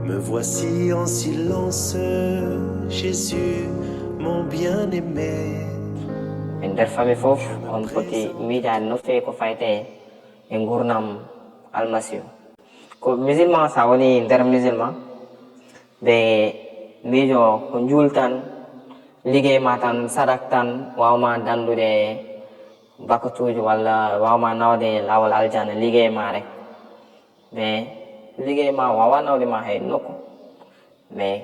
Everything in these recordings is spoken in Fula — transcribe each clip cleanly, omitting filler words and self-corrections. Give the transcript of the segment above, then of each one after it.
Me voici en silence, Jésus, mon bien-aimé. En nder fami fof on poti miijade no fewi ko fayte e gurnam almasihu ko musulman sa woni nder musulman ɓe miijo ko juultan liggey ma tan sadak tan wawma dandude bakatuji walla wawma nawde lawol aljana liggey ma rek mais liggey ma wawa nawde ma hay nokku mais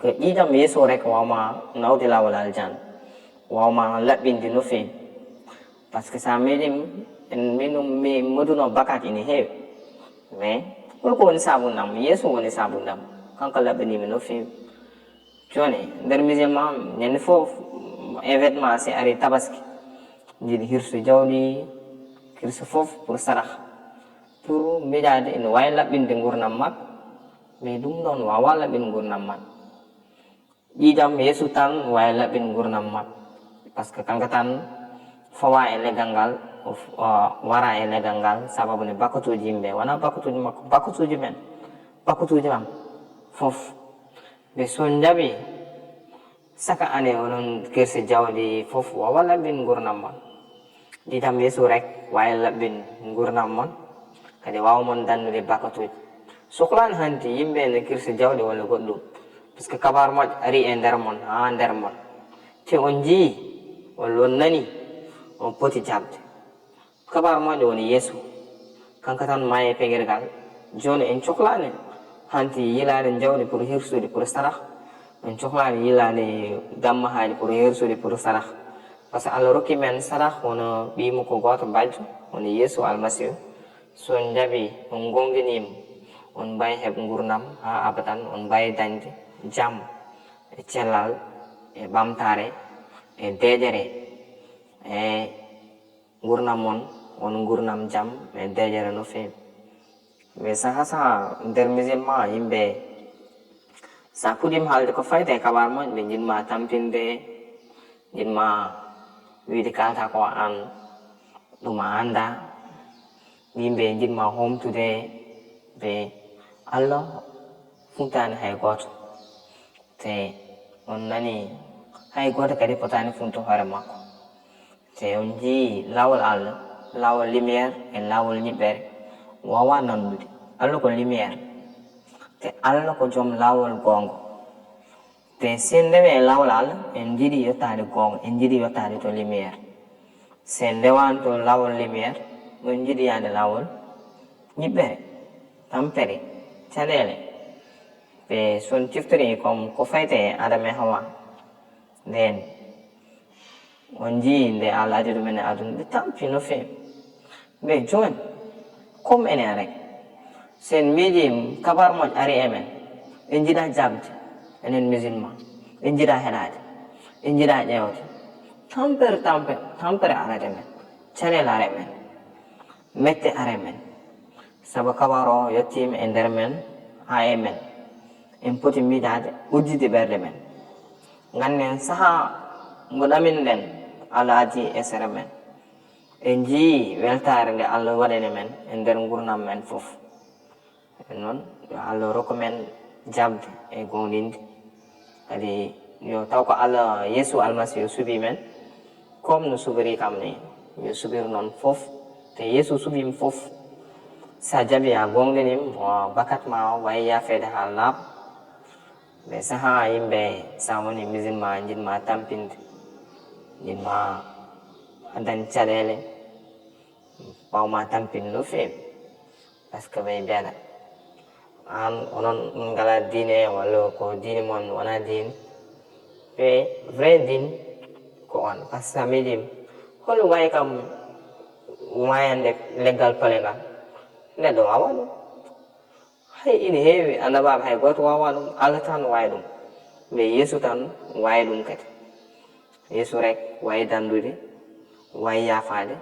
ko ƴiƴam yeeso rek wawma nawde lawol aljana wawma laɓɓinde no fewi par ce que sa meeɗi mi moduno bakat ine heewi mais holko woni sabundam yeeso woni sabundam kanko laɓɓanimi no fewi joni nder musulman ñande fof événement si ari tabaski jiiɗi hirsu jawɗi hirsu fof pour saɗah pour miijade ene wawi laɓɓinde gurdam makko mais ɗum ɗon wawa laɓɓinde gurdam makko ƴiƴam yeeso tan wawi laɓɓinde gurdam makko par ce que kanko tan fawa e leggal ngal wara e leggal ngal sababu nde bakatuji yimɓe wona bakatuji makko bakatuji men bakatuji am fof ɓe son jaaɓi chaque année onon kirsi jawɗi fof wawa laɓɓin gurdam mon ƴiƴam yeeso rek wawi laɓɓin gurdam mon kadi wawmon dandude bakatuji sohlani hanti yimɓe ne kirsi jawɗi walla goɗɗum par ce que kabaru moƴƴo ari e nder mon ha nder mon te on jii walla on nani on poti jabde kabaru moƴƴo woni yeeso kanko tan maaye peguirgal joni en cohlani hanti yilade jawdi pour hirsude pour saɗah en cohlani yilade dammahaji pour hirsude pour saɗah par ce que Allah rokki men saɗah wono ɓimo ko goto bajjo woni yeeso almasihu son jaaɓi on gonginimo on mbawi heeb gurdam ha abadan on mbawi dañde jaam e cellal e ɓamtare e deƴere e gurdam mon won gurdam jaam e deƴere no fewi mais saaha saaha nder musulman yimɓe sa puɗɗima haalde ko fayte kabaru moƴƴo ɓe jiɗma tampinde jiɗma wiide kalata ko an ɗum a anda yimɓe jiɗma homtude ɓe Allah funtani hay goto te on nani hay goto kadi potani funto hoore makko te on jii lawol Allah lawol lumiére e lawol ñiɓɓere wawa nandude Allah ko lumiére te Allah ko joom lawol gongo te sen ndewe e lawol Allah en jiiɗi yettade gonga en jiiɗi yettade to lumiére sen ndewani to lawol lumiére on jiiɗi yaade lawol ñiɓɓere tampere caɗele ɓe son ciftori comme ko fayte e adama e hawa nden on jii nde Allah adi ɗumen e aduna ɓe tampi no fewi ɓe joni comme enen rek sen miiji kabaru moƴƴo ari e men en jiiɗa jabde enen musulman en jiiɗa heɗade en jiiɗa ƴewde tampere arete men caɗele are men mette are men saabu kabaru o yettima e nder men ha e men en poti miijade uddide ɓerde men ganden saaha mo ɗaminɗen Allah addi e sere men en jii weltare nde Allah waɗani men e nder gurdam men fof noon yo Allah rokku men jabde e gonɗinde kadi yo taw ko Allah yeeso almasihu suuɓi men comme no suɓori kam ni yo suɓir noon fof te yeeso suuɓima fof sa jaaɓi a gonɗinima o bakat ma wawi yafede ha laaɓa ɓe saaha yimɓe sa woni musulman jiɗma tampinde jiɗma dañ caɗele wawma tampinde no fewi par ce que ɓe mbiyata an onon ngala diine walla ko diine mon wona diine ɓe vrai diine ko on par ce que sa miijima hol wayi kam wayande leggal palengal neɗɗo wawa ɗum hay ine heewi annabaɓe hay goto wawa ɗum Allah tan wawi ɗum mais yeeso tan wawi ɗum kadi yeeso rek wawi dandude wawi yafade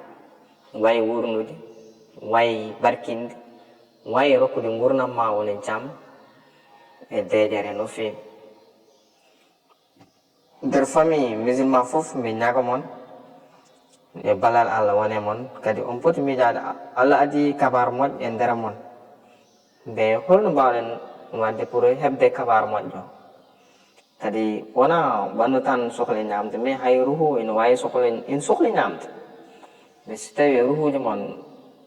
wawi wurnude wawi barkinde wawi rokkude gurdam ma woni jaam e deƴere no fewi nder famille musulman fof mi ñaago mon e ballal Allah wone mon kadi on poti miijade Allah addi kabaru moƴƴo e nder mon nde holno mbawɗen wadde pour heɓde kabaru moƴƴo kadi wona ɓandu tan sohli ñamde mais hay ruhu ene wawi sohli ñamde mais so tawi ruhuji mon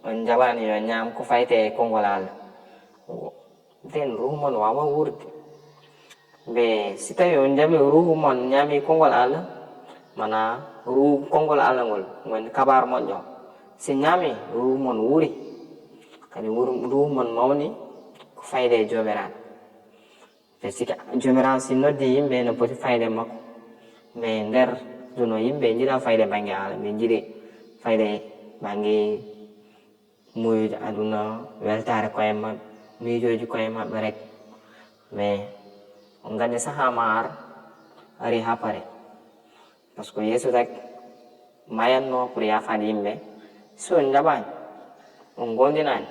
on jaɓani yo ñaam ko fayte e konngol Allah nden ruhu mon wawa wurde mais si tawi on jaɓi ruhu mon ñaami konngol Allah mana ruhu konngol Allah ngol woni kabaru moƴƴo si ñaami ruhu mon wuri kadi ruhu mon mawni ko fayde e jomiraɗo ɓe sika jomiraɗo si noddi yimɓe no poti fayde makko mais nder duno yimɓe jiiɗa fayde banggue Allah ɓe jiiɗi fayde banggue muyude aduna weltare koye mabɓe miijoji koye mabɓe rek mais on gandi saaha ma ari ha paare par ce que yeeso tak mayanno pour yafade yimɓe so on jaɓani on gondinani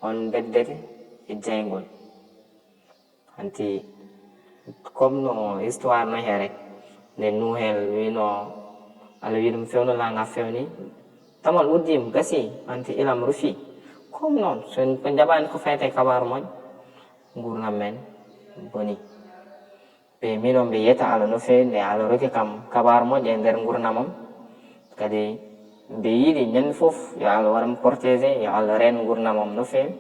on beddete e jaygol hanti comme no histoire no he rek nde nuhel wino Allah wi ɗum fewnolanga fewni tamal uddima gasi hanti ilam rufi comme noon so jaɓani ko fayte kabaru moƴ gurdam men boni ɓe minon ɓe yetta Allah no fewi nde Allah rokki kam kabaru moƴƴo e nder gurdamam kadi ɓe yiiɗi ñande foof yo Allah waɗam protégé yo Allah ren gurdamam no fewi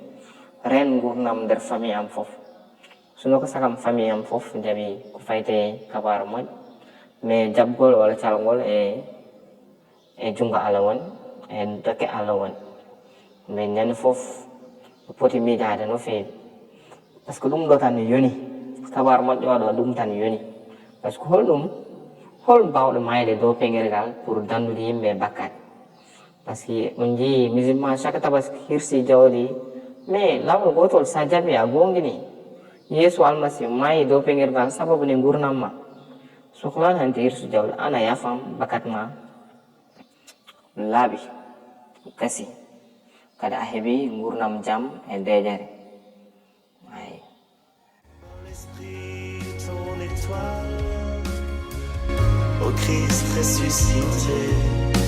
ren gurdam nder famille am foof sono ko sagam famille am foof jaɓi ko fayte kabaru moƴƴo mais jaɓgol walla calgol e jungo Allah woni e dokke Allah woni mais ñande foof poti miijade no fewi par ce que ɗum ɗo tan yoni kabaru moƴƴo ɗo ɗum tan yoni par ce que hol mbawɗo mayde dow peŋirgal pour dandude yimɓe bakkade par ce que on jii musulman chaque tabaski hirsi jawdi mais lawol gotol sa jaɓi a gongini yeeso almasihu maayi dow peŋirgal sababu nde gurnam ma sohlani hanti hirsu jawdi an a yafam bakat ma laaɓi gasi kadi a heeɓi gurnam jam e deejere ay ton étoile, au Christ ressuscité.